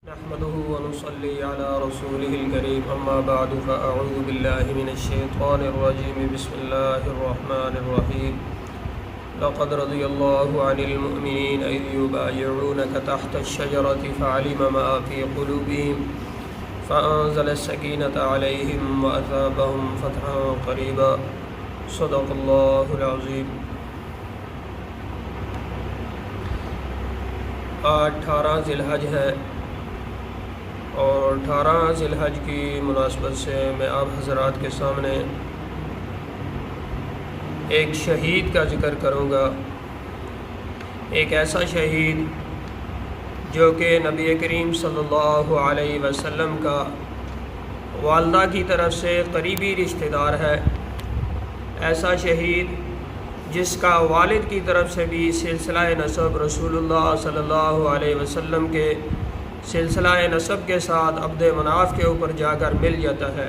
نحمده ونصلي على رسوله الكريم أما بعد فأعوذ بالله من الشيطان الرجيم بسم الله الرحمن الرحيم لقد رضي الله عن المؤمنين إذ يبايعونك تحت الشجرة فعلم ما في قلوبهم فأنزل السكينة عليهم وأثابهم فتحا قريبا صدق الله العظيم۔ 18 ذی الحج ہے اور 18 ذی الحج کی مناسبت سے میں آپ حضرات کے سامنے ایک شہید کا ذکر کروں گا، ایک ایسا شہید جو کہ نبی کریم صلی اللہ علیہ وسلم کا والدہ کی طرف سے قریبی رشتہ دار ہے، ایسا شہید جس کا والد کی طرف سے بھی سلسلہ نسب رسول اللہ صلی اللہ علیہ وسلم کے سلسلہ نسب کے ساتھ عبد مناف کے اوپر جا کر مل جاتا ہے۔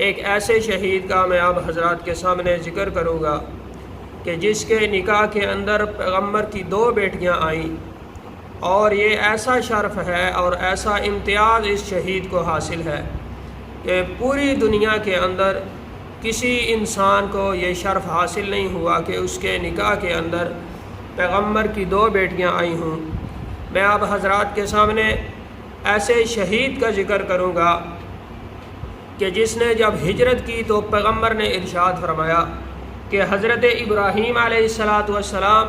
ایک ایسے شہید کا میں آپ حضرات کے سامنے ذکر کروں گا کہ جس کے نکاح کے اندر پیغمبر کی 2 بیٹیاں آئیں، اور یہ ایسا شرف ہے اور ایسا امتیاز اس شہید کو حاصل ہے کہ پوری دنیا کے اندر کسی انسان کو یہ شرف حاصل نہیں ہوا کہ اس کے نکاح کے اندر پیغمبر کی 2 بیٹیاں آئی ہوں۔ میں آپ حضرات کے سامنے ایسے شہید کا ذکر کروں گا کہ جس نے جب ہجرت کی تو پیغمبر نے ارشاد فرمایا کہ حضرت ابراہیم علیہ السلام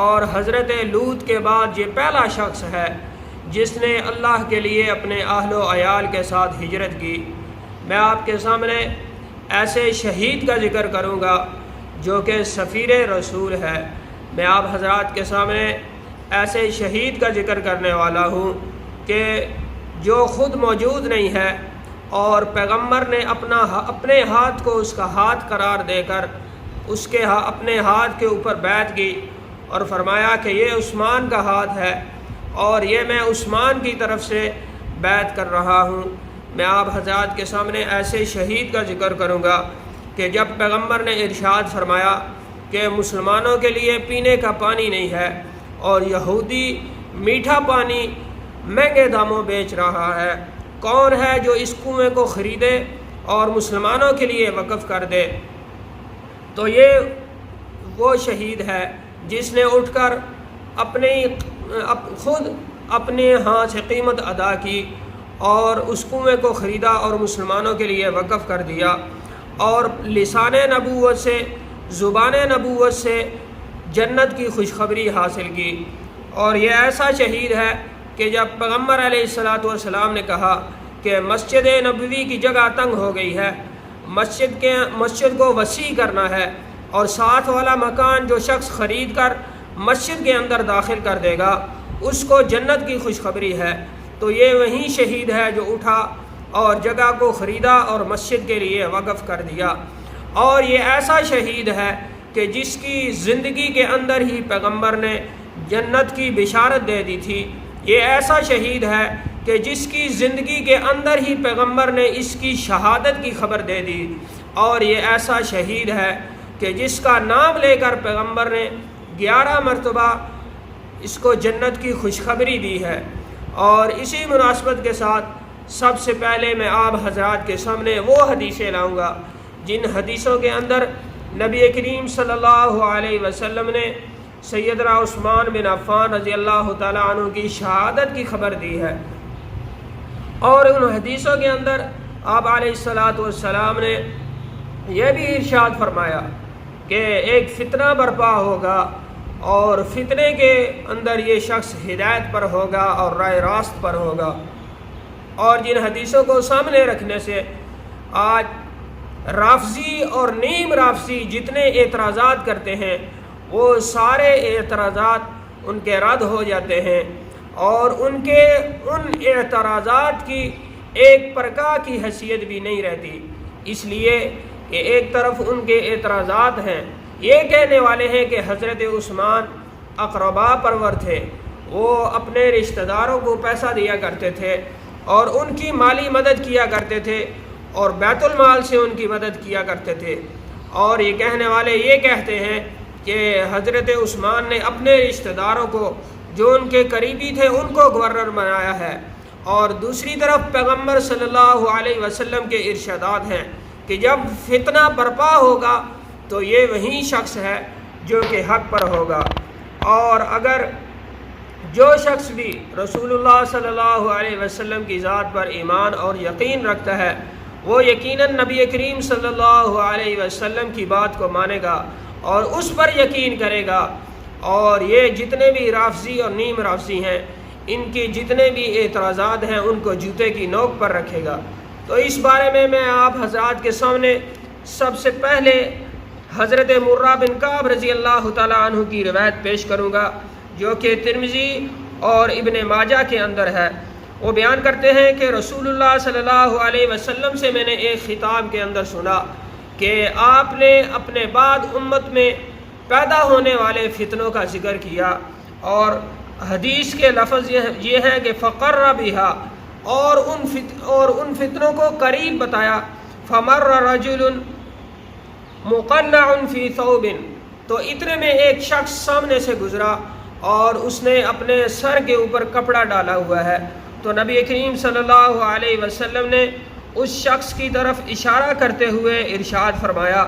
اور حضرت لوط کے بعد یہ پہلا شخص ہے جس نے اللہ کے لیے اپنے اہل و عیال کے ساتھ ہجرت کی۔ میں آپ کے سامنے ایسے شہید کا ذکر کروں گا جو کہ سفیر رسول ہے۔ میں آپ حضرات کے سامنے ایسے شہید کا ذکر کرنے والا ہوں کہ جو خود موجود نہیں ہے اور پیغمبر نے اپنے ہاتھ کو اس کا ہاتھ قرار دے کر اس کے اپنے ہاتھ کے اوپر بیعت کی اور فرمایا کہ یہ عثمان کا ہاتھ ہے اور یہ میں عثمان کی طرف سے بیعت کر رہا ہوں۔ میں آپ حضرات کے سامنے ایسے شہید کا ذکر کروں گا کہ جب پیغمبر نے ارشاد فرمایا کہ مسلمانوں کے لیے پینے کا پانی نہیں ہے اور یہودی میٹھا پانی مہنگے داموں بیچ رہا ہے، کون ہے جو اس کنویں کو خریدے اور مسلمانوں کے لیے وقف کر دے؟ تو یہ وہ شہید ہے جس نے اٹھ کر خود اپنے ہاتھ سے قیمت ادا کی اور اس کنویں کو خریدا اور مسلمانوں کے لیے وقف کر دیا، اور لسان نبوت سے زبان نبوت سے جنت کی خوشخبری حاصل کی۔ اور یہ ایسا شہید ہے کہ جب پیغمبر علیہ السلام نے کہا کہ مسجد نبوی کی جگہ تنگ ہو گئی ہے، مسجد کو وسیع کرنا ہے اور ساتھ والا مکان جو شخص خرید کر مسجد کے اندر داخل کر دے گا اس کو جنت کی خوشخبری ہے، تو یہ وہی شہید ہے جو اٹھا اور جگہ کو خریدا اور مسجد کے لیے وقف کر دیا۔ اور یہ ایسا شہید ہے کہ جس کی زندگی کے اندر ہی پیغمبر نے جنت کی بشارت دے دی تھی۔ یہ ایسا شہید ہے کہ جس کی زندگی کے اندر ہی پیغمبر نے اس کی شہادت کی خبر دے دی، اور یہ ایسا شہید ہے کہ جس کا نام لے کر پیغمبر نے 11 مرتبہ اس کو جنت کی خوشخبری دی ہے۔ اور اسی مناسبت کے ساتھ سب سے پہلے میں آپ حضرات کے سامنے وہ حدیثیں لاؤں گا جن حدیثوں کے اندر نبی کریم صلی اللہ علیہ وسلم نے سیدنا عثمان بن عفان رضی اللہ تعالیٰ عنہ کی شہادت کی خبر دی ہے۔ اور ان حدیثوں کے اندر آپ علیہ السلام نے یہ بھی ارشاد فرمایا کہ ایک فتنہ برپا ہوگا اور فتنے کے اندر یہ شخص ہدایت پر ہوگا اور راہ راست پر ہوگا۔ اور جن حدیثوں کو سامنے رکھنے سے آج رافضی اور نیم رافضی جتنے اعتراضات کرتے ہیں وہ سارے اعتراضات ان کے رد ہو جاتے ہیں، اور ان اعتراضات کی ایک پرکا کی حیثیت بھی نہیں رہتی، اس لیے کہ ایک طرف ان کے اعتراضات ہیں، یہ کہنے والے ہیں کہ حضرت عثمان اقربا پرور تھے، وہ اپنے رشتہ داروں کو پیسہ دیا کرتے تھے اور ان کی مالی مدد کیا کرتے تھے اور بیت المال سے ان کی مدد کیا کرتے تھے، اور یہ کہنے والے یہ کہتے ہیں کہ حضرت عثمان نے اپنے رشتہ داروں کو جو ان کے قریبی تھے ان کو گورنر بنایا ہے، اور دوسری طرف پیغمبر صلی اللہ علیہ وسلم کے ارشادات ہیں کہ جب فتنہ برپا ہوگا تو یہ وہی شخص ہے جو کہ حق پر ہوگا۔ اور اگر جو شخص بھی رسول اللہ صلی اللہ علیہ وسلم کی ذات پر ایمان اور یقین رکھتا ہے وہ یقیناً نبی کریم صلی اللہ علیہ وسلم کی بات کو مانے گا اور اس پر یقین کرے گا، اور یہ جتنے بھی رافضی اور نیم رافضی ہیں ان کی جتنے بھی اعتراضات ہیں ان کو جوتے کی نوک پر رکھے گا۔ تو اس بارے میں آپ حضرات کے سامنے سب سے پہلے حضرت مرہ بن کعب رضی اللہ تعالیٰ عنہ کی روایت پیش کروں گا جو کہ ترمذی اور ابن ماجہ کے اندر ہے۔ وہ بیان کرتے ہیں کہ رسول اللہ صلی اللہ علیہ وسلم سے میں نے ایک خطاب کے اندر سنا کہ آپ نے اپنے بعد امت میں پیدا ہونے والے فتنوں کا ذکر کیا، اور حدیث کے لفظ یہ ہے کہ فقر بہا، اور ان فتنوں کو قریب بتایا۔ فمر رجل مقنع فی ثوب، تو اتنے میں ایک شخص سامنے سے گزرا اور اس نے اپنے سر کے اوپر کپڑا ڈالا ہوا ہے، تو نبی کریم صلی اللہ علیہ وسلم نے اس شخص کی طرف اشارہ کرتے ہوئے ارشاد فرمایا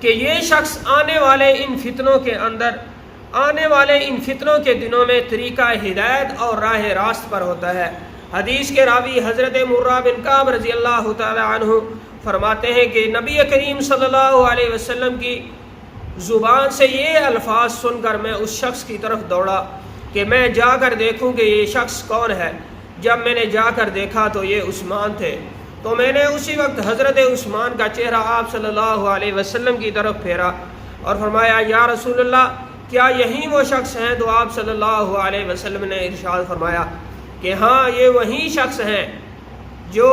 کہ یہ شخص آنے والے ان فتنوں کے دنوں میں طریقہ ہدایت اور راہ راست پر ہوتا ہے۔ حدیث کے راوی حضرت مرہ بن کعب رضی اللہ تعالی عنہ فرماتے ہیں کہ نبی کریم صلی اللہ علیہ وسلم کی زبان سے یہ الفاظ سن کر میں اس شخص کی طرف دوڑا کہ میں جا کر دیکھوں کہ یہ شخص کون ہے۔ جب میں نے جا کر دیکھا تو یہ عثمان تھے، تو میں نے اسی وقت حضرت عثمان کا چہرہ آپ صلی اللہ علیہ وسلم کی طرف پھیرا اور فرمایا یا رسول اللہ کیا یہی وہ شخص ہیں؟ تو آپ صلی اللہ علیہ وسلم نے ارشاد فرمایا کہ ہاں یہ وہی شخص ہیں جو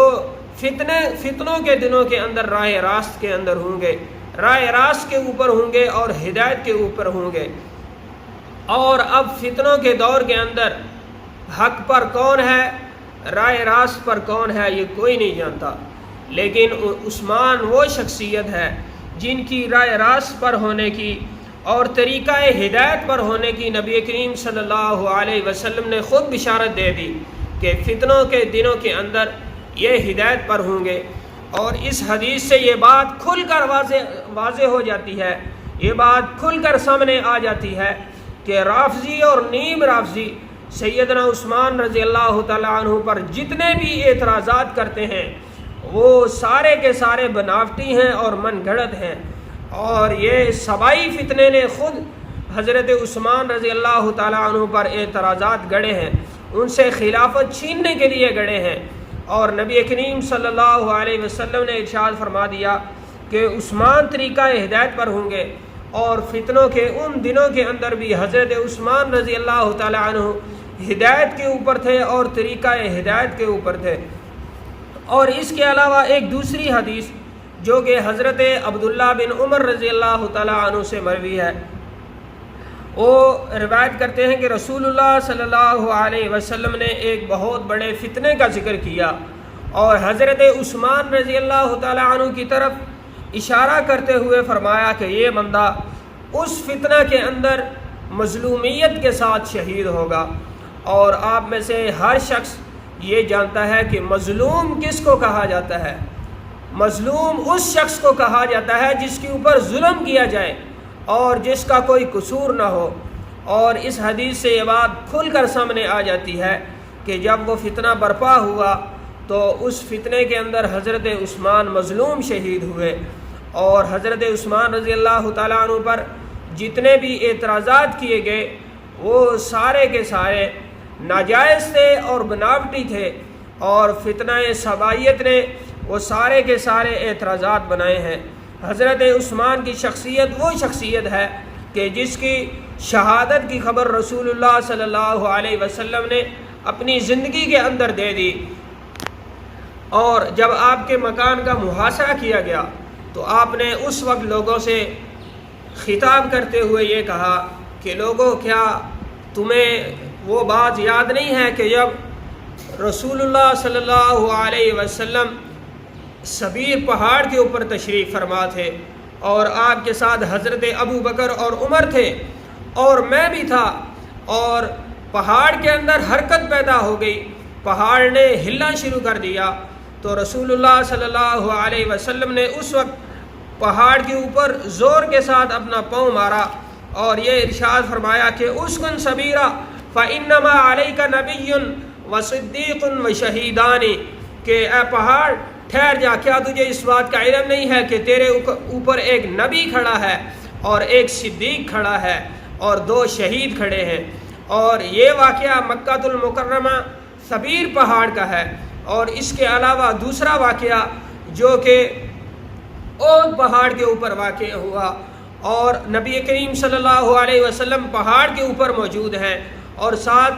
فتنوں کے دنوں کے اندر راہ راست کے اندر ہوں گے، راہ راست کے اوپر ہوں گے اور ہدایت کے اوپر ہوں گے۔ اور اب فتنوں کے دور کے اندر حق پر کون ہے، راہ راست پر کون ہے، یہ کوئی نہیں جانتا، لیکن عثمان وہ شخصیت ہے جن کی راہ راست پر ہونے کی اور طریقہ ہدایت پر ہونے کی نبی کریم صلی اللہ علیہ وسلم نے خود بشارت دے دی کہ فتنوں کے دنوں کے اندر یہ ہدایت پر ہوں گے۔ اور اس حدیث سے یہ بات کھل کر واضح ہو جاتی ہے، یہ بات کھل کر سامنے آ جاتی ہے کہ رافضی اور نیم رافضی سیدنا عثمان رضی اللہ تعالیٰ عنہ پر جتنے بھی اعتراضات کرتے ہیں وہ سارے کے سارے بناوٹی ہیں اور من گھڑت ہیں، اور یہ سبائی فتنے نے خود حضرت عثمان رضی اللہ تعالیٰ عنہ پر اعتراضات گڑے ہیں، ان سے خلافت چھیننے کے لیے گڑے ہیں۔ اور نبی کریم صلی اللہ علیہ وسلم نے ارشاد فرما دیا کہ عثمان طریقہ ہدایت پر ہوں گے، اور فتنوں کے ان دنوں کے اندر بھی حضرت عثمان رضی اللہ تعالیٰ عنہ ہدایت کے اوپر تھے اور طریقہ ہدایت کے اوپر تھے۔ اور اس کے علاوہ ایک دوسری حدیث جو کہ حضرت عبداللہ بن عمر رضی اللہ تعالیٰ عنہ سے مروی ہے، وہ روایت کرتے ہیں کہ رسول اللہ صلی اللہ علیہ وسلم نے ایک بہت بڑے فتنے کا ذکر کیا اور حضرت عثمان رضی اللہ تعالیٰ عنہ کی طرف اشارہ کرتے ہوئے فرمایا کہ یہ بندہ اس فتنہ کے اندر مظلومیت کے ساتھ شہید ہوگا۔ اور آپ میں سے ہر شخص یہ جانتا ہے کہ مظلوم کس کو کہا جاتا ہے، مظلوم اس شخص کو کہا جاتا ہے جس کے اوپر ظلم کیا جائے اور جس کا کوئی قصور نہ ہو۔ اور اس حدیث سے یہ بات کھل کر سامنے آ جاتی ہے کہ جب وہ فتنہ برپا ہوا تو اس فتنے کے اندر حضرت عثمان مظلوم شہید ہوئے، اور حضرت عثمان رضی اللہ تعالیٰ عنہ پر جتنے بھی اعتراضات کیے گئے وہ سارے کے سارے ناجائز تھے اور بناوٹی تھے، اور فتنہ سبائیت نے وہ سارے کے سارے اعتراضات بنائے ہیں۔ حضرت عثمان کی شخصیت وہ شخصیت ہے کہ جس کی شہادت کی خبر رسول اللہ صلی اللہ علیہ وسلم نے اپنی زندگی کے اندر دے دی، اور جب آپ کے مکان کا محاصرہ کیا گیا تو آپ نے اس وقت لوگوں سے خطاب کرتے ہوئے یہ کہا کہ لوگوں کیا تمہیں وہ بات یاد نہیں ہے کہ جب رسول اللہ صلی اللہ علیہ وسلم سبیر پہاڑ کے اوپر تشریف فرما تھے اور آپ کے ساتھ حضرت ابو بکر اور عمر تھے اور میں بھی تھا، اور پہاڑ کے اندر حرکت پیدا ہو گئی، پہاڑ نے ہلنا شروع کر دیا، تو رسول اللہ صلی اللہ علیہ وسلم نے اس وقت پہاڑ کے اوپر زور کے ساتھ اپنا پاؤں مارا اور یہ ارشاد فرمایا کہ اسکن صبیرا فإنما علیک نبی وصدیق وشہیدان، کہ اے پہاڑ ٹھہر جا، کیا تجھے اس بات کا علم نہیں ہے کہ تیرے اوپر ایک نبی کھڑا ہے اور ایک صدیق کھڑا ہے اور 2 شہید کھڑے ہیں۔ اور یہ واقعہ مکہ المکرمہ صبیر پہاڑ کا ہے، اور اس کے علاوہ دوسرا واقعہ جو کہ احد پہاڑ کے اوپر واقع ہوا، اور نبی کریم صلی اللہ علیہ وسلم پہاڑ کے اوپر موجود ہیں، اور ساتھ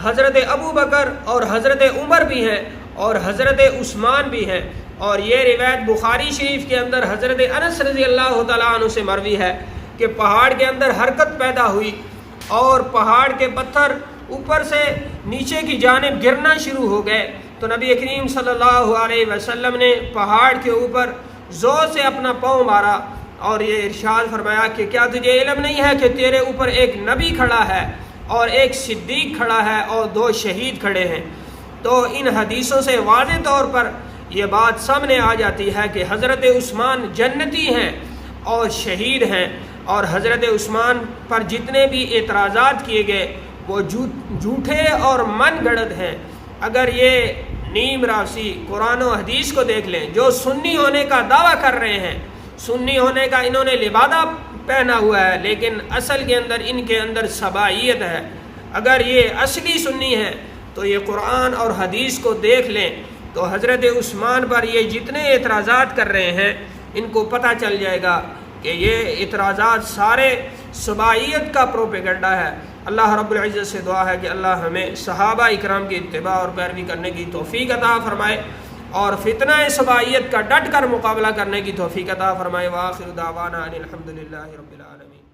حضرت ابو بکر اور حضرت عمر بھی ہیں اور حضرت عثمان بھی ہیں۔ اور یہ روایت بخاری شریف کے اندر حضرت انس رضی اللہ تعالیٰ عنہ سے مروی ہے کہ پہاڑ کے اندر حرکت پیدا ہوئی اور پہاڑ کے پتھر اوپر سے نیچے کی جانب گرنا شروع ہو گئے، تو نبی کریم صلی اللہ علیہ وسلم نے پہاڑ کے اوپر زور سے اپنا پاؤں مارا اور یہ ارشاد فرمایا کہ کیا تجھے علم نہیں ہے کہ تیرے اوپر ایک نبی کھڑا ہے اور ایک صدیق کھڑا ہے اور 2 شہید کھڑے ہیں۔ تو ان حدیثوں سے واضح طور پر یہ بات سامنے آ جاتی ہے کہ حضرت عثمان جنتی ہیں اور شہید ہیں، اور حضرت عثمان پر جتنے بھی اعتراضات کیے گئے وہ جھوٹے اور من گڑت ہیں۔ اگر یہ نیم راوسی قرآن و حدیث کو دیکھ لیں، جو سنی ہونے کا دعویٰ کر رہے ہیں، سنی ہونے کا انہوں نے لبادہ پہنا ہوا ہے، لیکن اصل کے اندر ان کے اندر سبائیت ہے۔ اگر یہ اصلی سنی ہے تو یہ قرآن اور حدیث کو دیکھ لیں، تو حضرت عثمان پر یہ جتنے اعتراضات کر رہے ہیں ان کو پتہ چل جائے گا کہ یہ اعتراضات سارے سبائیت کا پروپیگنڈا ہے۔ اللہ رب العزت سے دعا ہے کہ اللہ ہمیں صحابہ اکرام کی اتباع اور پیروی کرنے کی توفیق عطا فرمائے، اور فتنہ سبائیت کا ڈٹ کر مقابلہ کرنے کی توفیق عطا فرمائے۔ وآخر دعوانا ان الحمد للہ رب العالمین۔